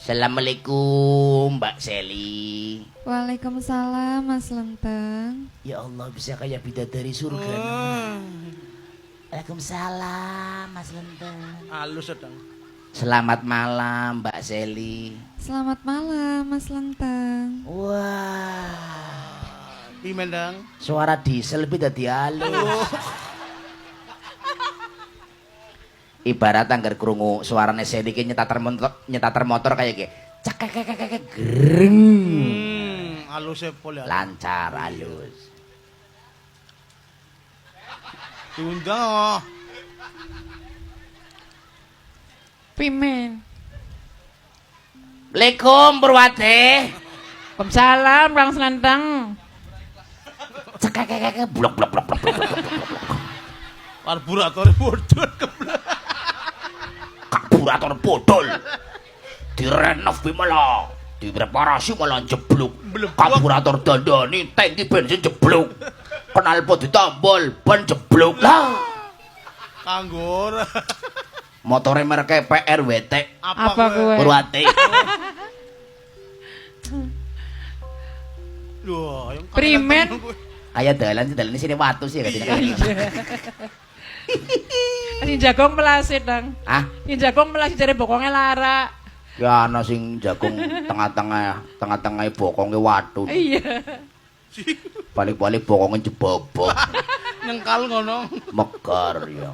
Assalamualaikum Mbak Seli. Waalaikumsalam Mas Lenteng. Ya Allah bisa kayak bidadari surga. Waalaikumsalam Mas Lenteng. Halus sedang. Selamat malam Mbak Seli. Selamat malam Mas Lenteng. Wah. Pimendang. Suara diesel lebih dadi halus. Ibarat anggar krungu suarane Seli ki nyetater motor kayak ge. Cek greng. Halus pol ya. Lancar halus. Diundang oh. Pimen. Assalamualaikum Purwati. Waalaikumsalam Bang Lenteng. Cek blok. Karburator bodol keblek. Karburator bodol. Direnov bi malah, direparasi malah jeblok. Karburator dandani, tangki bensin jeblok. Knalpot ditambal, ban jeblok lah. Kanggur. Motore mereke PRWT. Apa gue? Purwati. Loh, yang Primen. Kayak dalan sini watu sih katanya. Ini jagung melasit dong. Ah, Ini jagung melasit dari bokongnya lara. ya ana sing jagung tengah-tengah bokonge watu. Iya. Balik-balik bokonge jebobok. nengkal ngono. Mekar ya.